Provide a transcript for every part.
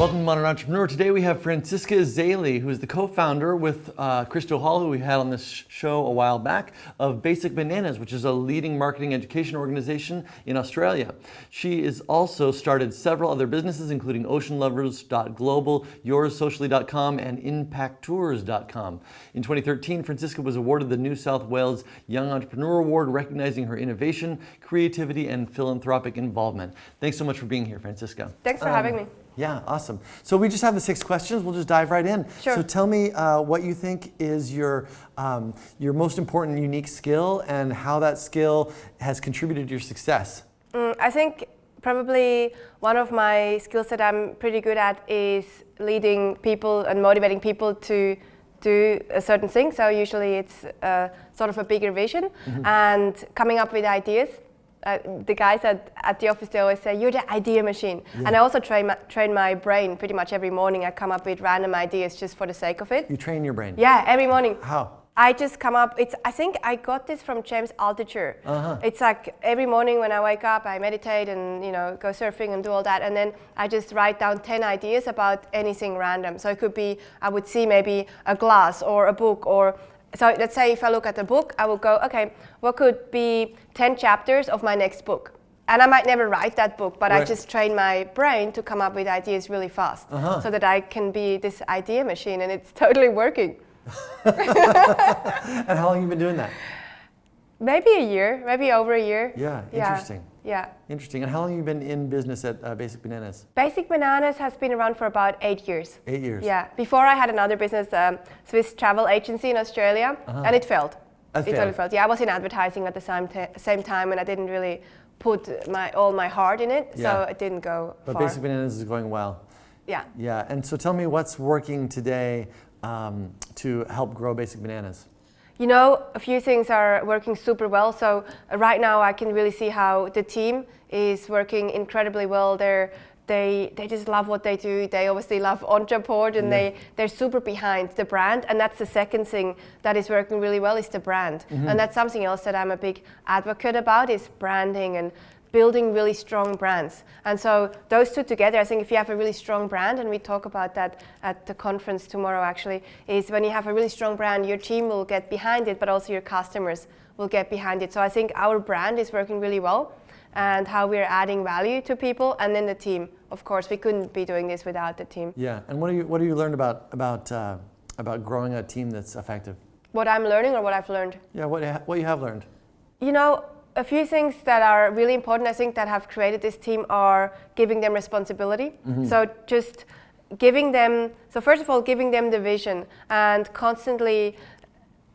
Welcome to Modern Entrepreneur. Today we have Franziska Iseli, who is the co-founder with Crystal Hall, who we had on this show a while back, of Basic Bananas, which is a leading marketing education organization in Australia. She has also started several other businesses, including oceanlovers.global, yourssocially.com, and impacttours.com. In 2013, Franziska was awarded the New South Wales Young Entrepreneur Award, recognizing her innovation, creativity, and philanthropic involvement. Thanks so much for being here, Franziska. Thanks for having me. Yeah, awesome. So we just have the 6 questions. We'll just dive right in. Sure. So tell me what you think is your most important unique skill and how that skill has contributed to your success. I think probably one of my skills that I'm pretty good at is leading people and motivating people to do a certain thing. So usually it's sort of a bigger vision and coming up with ideas. The guys at the office, they always say, you're the idea machine. Yeah. And I also train my brain pretty much every morning. I come up with random ideas just for the sake of it. You train your brain? Yeah, every morning. How? I just come up, I think I got this from James Altucher. It's like every morning when I wake up, I meditate and go surfing and do all that. And then I just write down 10 ideas about anything random. So it could be, I would see maybe a glass or a book or so let's say if I look at a book, I will go, okay, what could be 10 chapters of my next book? And I might never write that book, but I just train my brain to come up with ideas really fast so that I can be this idea machine, and it's totally working. And how long have you been doing that? Maybe a year, maybe over a year. Yeah, interesting. Yeah. Interesting. And how long have you been in business at Basic Bananas? Basic Bananas has been around for about 8 years. 8 years? Yeah. Before I had another business, Swiss travel agency in Australia, and it failed. It totally failed. Yeah, I was in advertising at the same time, and I didn't really put all my heart in it, so it didn't go far. But Basic Bananas is going well. Yeah. Yeah. And so tell me what's working today to help grow Basic Bananas? A few things are working super well. So right now I can really see how the team is working incredibly well. They just love what they do. They obviously love Ontraport, and they're super behind the brand. And that's the second thing that is working really well is the brand. And that's something else that I'm a big advocate about is branding and building really strong brands. And so those two together, I think if you have a really strong brand, and we talk about that at the conference tomorrow actually, is when you have a really strong brand, your team will get behind it, but also your customers will get behind it. So I think our brand is working really well and how we're adding value to people, and then the team. Of course, we couldn't be doing this without the team. Yeah, and what do you learn about growing a team that's effective? What I'm learning or what I've learned? Yeah, what you have learned. A few things that are really important, I think, that have created this team are giving them responsibility. So just giving them, first of all, giving them the vision and constantly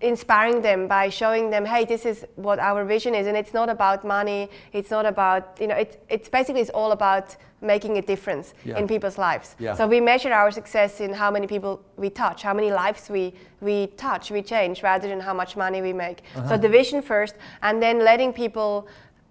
inspiring them by showing them, hey, this is what our vision is, and it's not about money, it's not about, it's basically it's all about making a difference in people's lives. So we measure our success in how many people we touch, how many lives we touch, we change, rather than how much money we make. So the vision first, and then letting people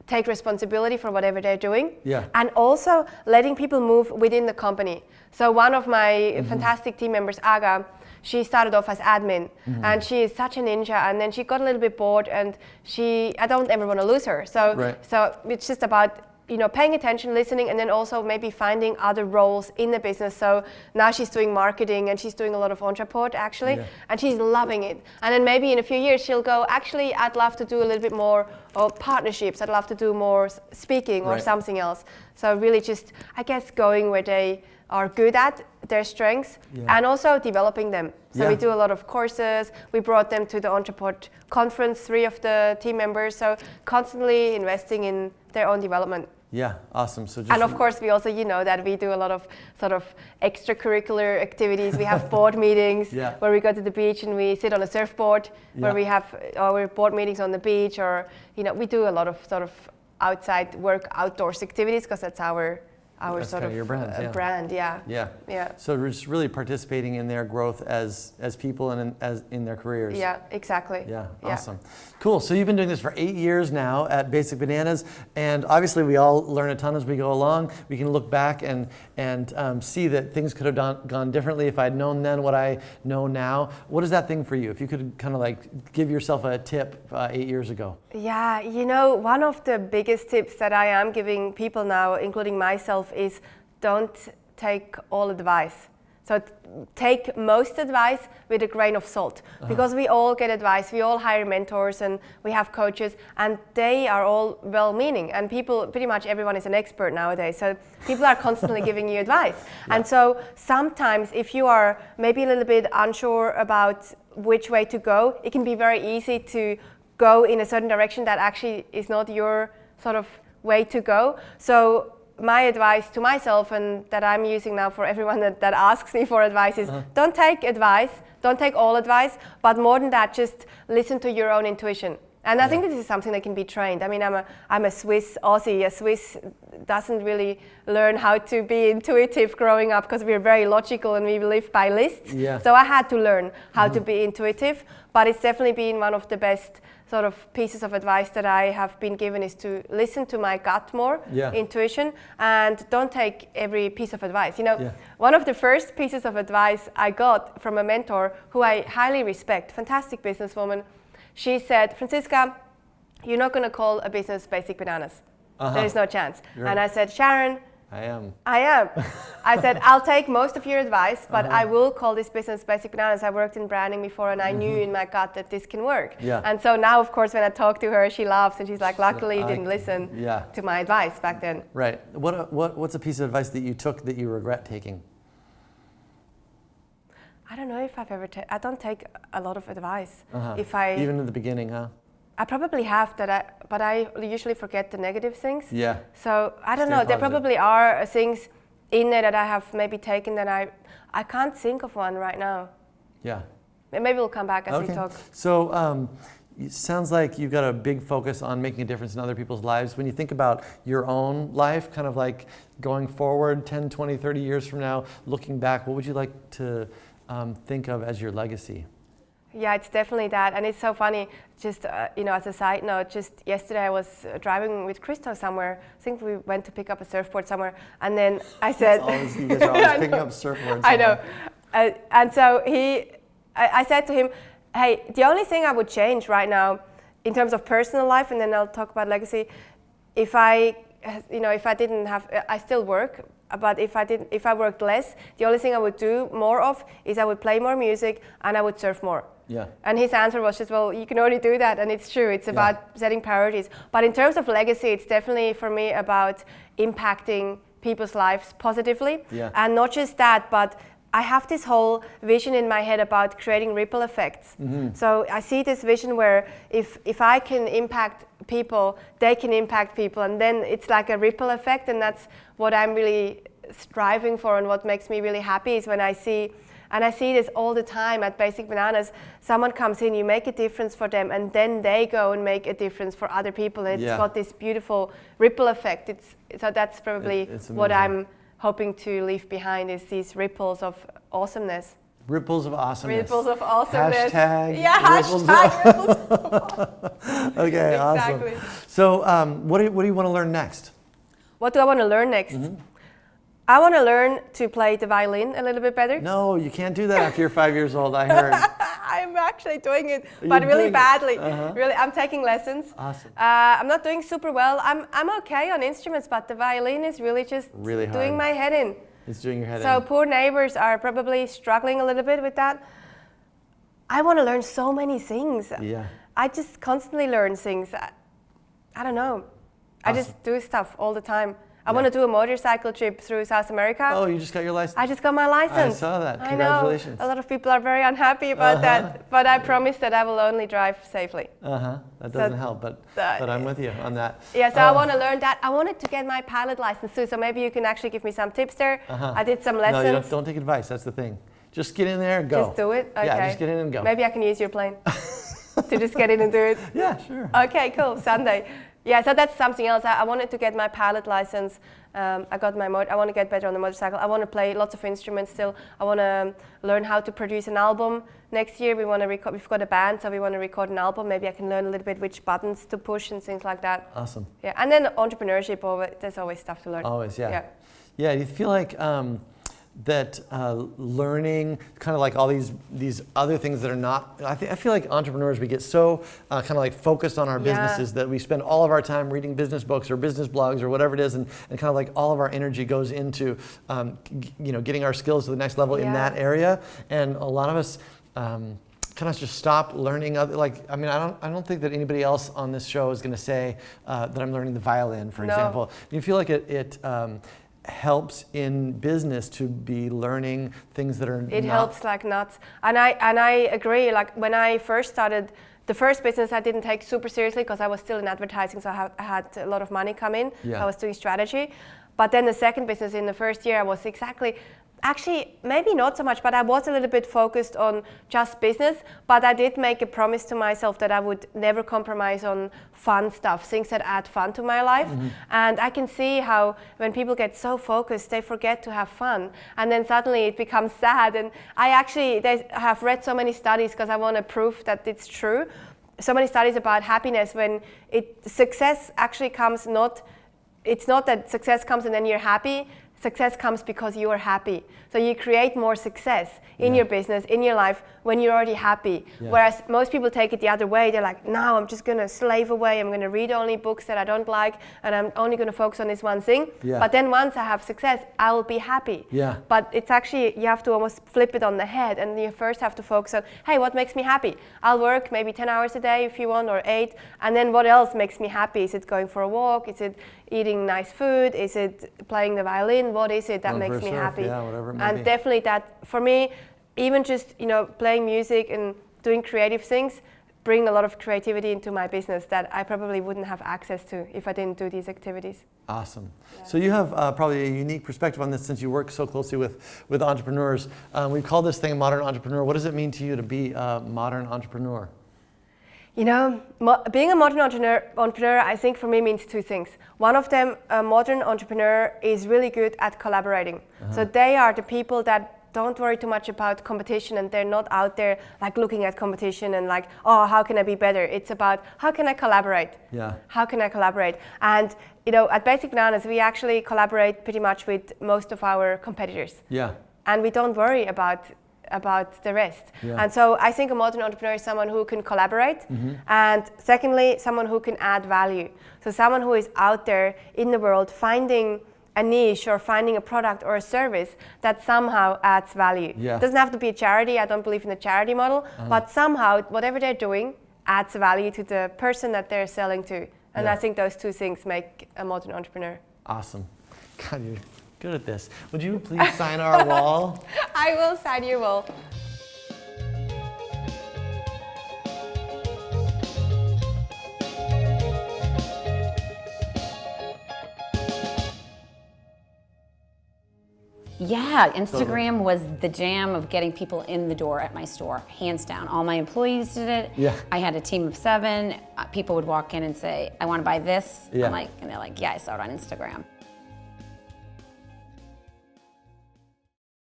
take responsibility for whatever they're doing, and also letting people move within the company. So one of my fantastic team members, Aga, she started off as admin, and she is such a ninja, and then she got a little bit bored, and I don't ever want to lose her. So it's just about paying attention, listening, and then also maybe finding other roles in the business. So now she's doing marketing, and she's doing a lot of Ontraport actually, and she's loving it. And then maybe in a few years she'll go, actually, I'd love to do a little bit more of partnerships. I'd love to do more speaking or something else. So really just, I guess, going where they are good at, their strengths, and also developing them. So we do a lot of courses. We brought them to the Ontraport conference, 3 of the team members. So constantly investing in their own development. Yeah, awesome. So and of course, we also, that we do a lot of sort of extracurricular activities. We have board meetings where we go to the beach and we sit on a surfboard, where we have our board meetings on the beach, or, we do a lot of sort of outside work, outdoors activities, because that's our sort of your brand, Yeah. So we're just really participating in their growth as people and in their careers. Yeah, exactly. Yeah, awesome. Cool. So you've been doing this for 8 years now at Basic Bananas, and obviously we all learn a ton as we go along. We can look back and see that things could have gone differently if I'd known then what I know now. What is that thing for you? If you could kind of like give yourself a tip 8 years ago. Yeah, one of the biggest tips that I am giving people now, including myself, is don't take all advice. So take most advice with a grain of salt, because we all get advice, we all hire mentors and we have coaches, and they are all well-meaning, and people, pretty much everyone is an expert nowadays, so people are constantly giving you advice. Yeah. And so sometimes if you are maybe a little bit unsure about which way to go, it can be very easy to go in a certain direction that actually is not your sort of way to go. So my advice to myself, and that I'm using now for everyone that asks me for advice, is don't take advice, don't take all advice, but more than that, just listen to your own intuition. And I think this is something that can be trained. I mean, I'm a Swiss Aussie. A Swiss doesn't really learn how to be intuitive growing up, because we're very logical and we live by lists. Yeah. So I had to learn how to be intuitive, but it's definitely been one of the best sort of pieces of advice that I have been given, is to listen to my gut more, intuition, and don't take every piece of advice. You know, one of the first pieces of advice I got from a mentor who I highly respect, fantastic businesswoman, she said, Franziska, you're not going to call a business Basic Bananas. There is no chance. And I said, Sharon, I am. I said, I'll take most of your advice, but I will call this business Basic Bananas. I worked in branding before, and I knew in my gut that this can work. And so now, of course, when I talk to her, she laughs and she's like, luckily you didn't listen to my advice back then. Right. What's a piece of advice that you took that you regret taking? I don't know if I've ever I don't take a lot of advice. Even in the beginning, huh? I probably have but I usually forget the negative things. Yeah. So I don't know. Positive. There probably are things in there that I have maybe taken that I can't think of one right now. Yeah. Maybe we'll come back as we talk. So it sounds like you've got a big focus on making a difference in other people's lives. When you think about your own life, kind of like going forward 10, 20, 30 years from now, looking back, what would you like to think of as your legacy? Yeah, it's definitely that. And it's so funny, just as a side note, just yesterday I was driving with Christo somewhere. I think we went to pick up a surfboard somewhere, and then I said... you guys are always picking up surfboards. I know. And so I said to him, hey, the only thing I would change right now in terms of personal life, and then I'll talk about legacy, if I didn't have, I still work, but if I worked less, the only thing I would do more of is I would play more music and I would surf more. Yeah. And his answer was just, well, you can already do that, and it's true. It's about setting priorities. But in terms of legacy, it's definitely for me about impacting people's lives positively. Yeah. And not just that, but I have this whole vision in my head about creating ripple effects. So I see this vision where if I can impact people, they can impact people, and then it's like a ripple effect, and that's what I'm really striving for, and what makes me really happy is when I see, and I see this all the time at Basic Bananas, someone comes in, you make a difference for them, and then they go and make a difference for other people, and it's got this beautiful ripple effect. So that's probably what I'm hoping to leave behind, is these ripples of awesomeness. Ripples of awesomeness. Ripples of awesomeness. Hashtag. Yeah, ripples ripples of awesomeness. Okay, exactly. Awesome. So what do you want to learn next? What do I want to learn next? I want to learn to play the violin a little bit better. No, you can't do that after you're 5 years old, I heard. I'm actually doing it, but really badly. Really, I'm taking lessons. Awesome. I'm not doing super well. I'm okay on instruments, but the violin is really just really hard. doing my head in. It's doing your head in. So poor neighbors are probably struggling a little bit with that. I want to learn so many things. Yeah. I just constantly learn things. I don't know. I just do stuff all the time. I want to do a motorcycle trip through South America. Oh, you just got your license? I just got my license. I saw that. I Congratulations. know. A lot of people are very unhappy about that, but I promise that I will only drive safely. That doesn't help, but I'm with you on that. Yeah, so I want to learn that. I wanted to get my pilot license too, so maybe you can actually give me some tips there. I did some lessons. No, don't take advice. That's the thing. Just get in there and go. Just do it? Okay. Yeah, just get in and go. Maybe I can use your plane to just get in and do it. Yeah, sure. Okay, cool. Sunday. Yeah, so that's something else. I wanted to get my pilot license. I got my I want to get better on the motorcycle. I want to play lots of instruments still. I want to learn how to produce an album. Next year we want to record. We've got a band, so we want to record an album. Maybe I can learn a little bit which buttons to push and things like that. Awesome. Yeah, and then entrepreneurship. There's always stuff to learn. Always, yeah. Yeah, do you feel like that learning, kind of like all these other things that are not, I feel like entrepreneurs, we get so kind of like focused on our businesses that we spend all of our time reading business books or business blogs or whatever it is, and kind of like all of our energy goes into getting our skills to the next level in that area. And a lot of us kind of just stop learning other, I don't think that anybody else on this show is going to say that I'm learning the violin, for example. Do you feel like it helps in business to be learning things that are It helps like nuts. And I agree. Like when I first started, the first business I didn't take super seriously because I was still in advertising, so I had a lot of money come in. I was doing strategy. But then the second business, in the first year, I was actually, maybe not so much, but I was a little bit focused on just business, but I did make a promise to myself that I would never compromise on fun stuff, things that add fun to my life. And I can see how when people get so focused, they forget to have fun. And then suddenly it becomes sad. And I have read so many studies because I want to prove that it's true. So many studies about happiness when success actually comes it's not that success comes and then you're happy. Success comes because you are happy. So you create more success in your business, in your life, when you're already happy. Whereas most people take it the other way. They're like, no, I'm just going to slave away. I'm going to read only books that I don't like, and I'm only going to focus on this one thing. But then once I have success, I will be happy. But it's actually, you have to almost flip it on the head, and you first have to focus on, hey, what makes me happy? I'll work maybe 10 hours a day if you want, or 8. And then what else makes me happy? Is it going for a walk? Is it eating nice food? Is it playing the violin? What is it that makes me happy? Whatever it may and be. Definitely that, for me, even just playing music and doing creative things bring a lot of creativity into my business that I probably wouldn't have access to if I didn't do these activities. Awesome. So you have probably a unique perspective on this since you work so closely with entrepreneurs. We've called this thing a modern entrepreneur. What does it mean to you to be a modern entrepreneur? Being a modern entrepreneur, I think for me means two things. One of them, a modern entrepreneur is really good at collaborating. So they are the people that don't worry too much about competition, and they're not out there like looking at competition and like, oh, how can I be better? It's about how can I collaborate? How can I collaborate? And at Basic Bananas, we actually collaborate pretty much with most of our competitors. And we don't worry about the rest. And so I think a modern entrepreneur is someone who can collaborate, and secondly, someone who can add value. So someone who is out there in the world finding a niche or finding a product or a service that somehow adds value. It doesn't have to be a charity. I don't believe in the charity model, but somehow whatever they're doing adds value to the person that they're selling to. And I think those two things make a modern entrepreneur. Awesome. God, you're good at this. Would you please sign our wall? I will sign your wall. Yeah, Instagram was the jam of getting people in the door at my store, hands down. All my employees did it. I had a team of 7. People would walk in and say, I want to buy this. And they're like, yeah, I saw it on Instagram.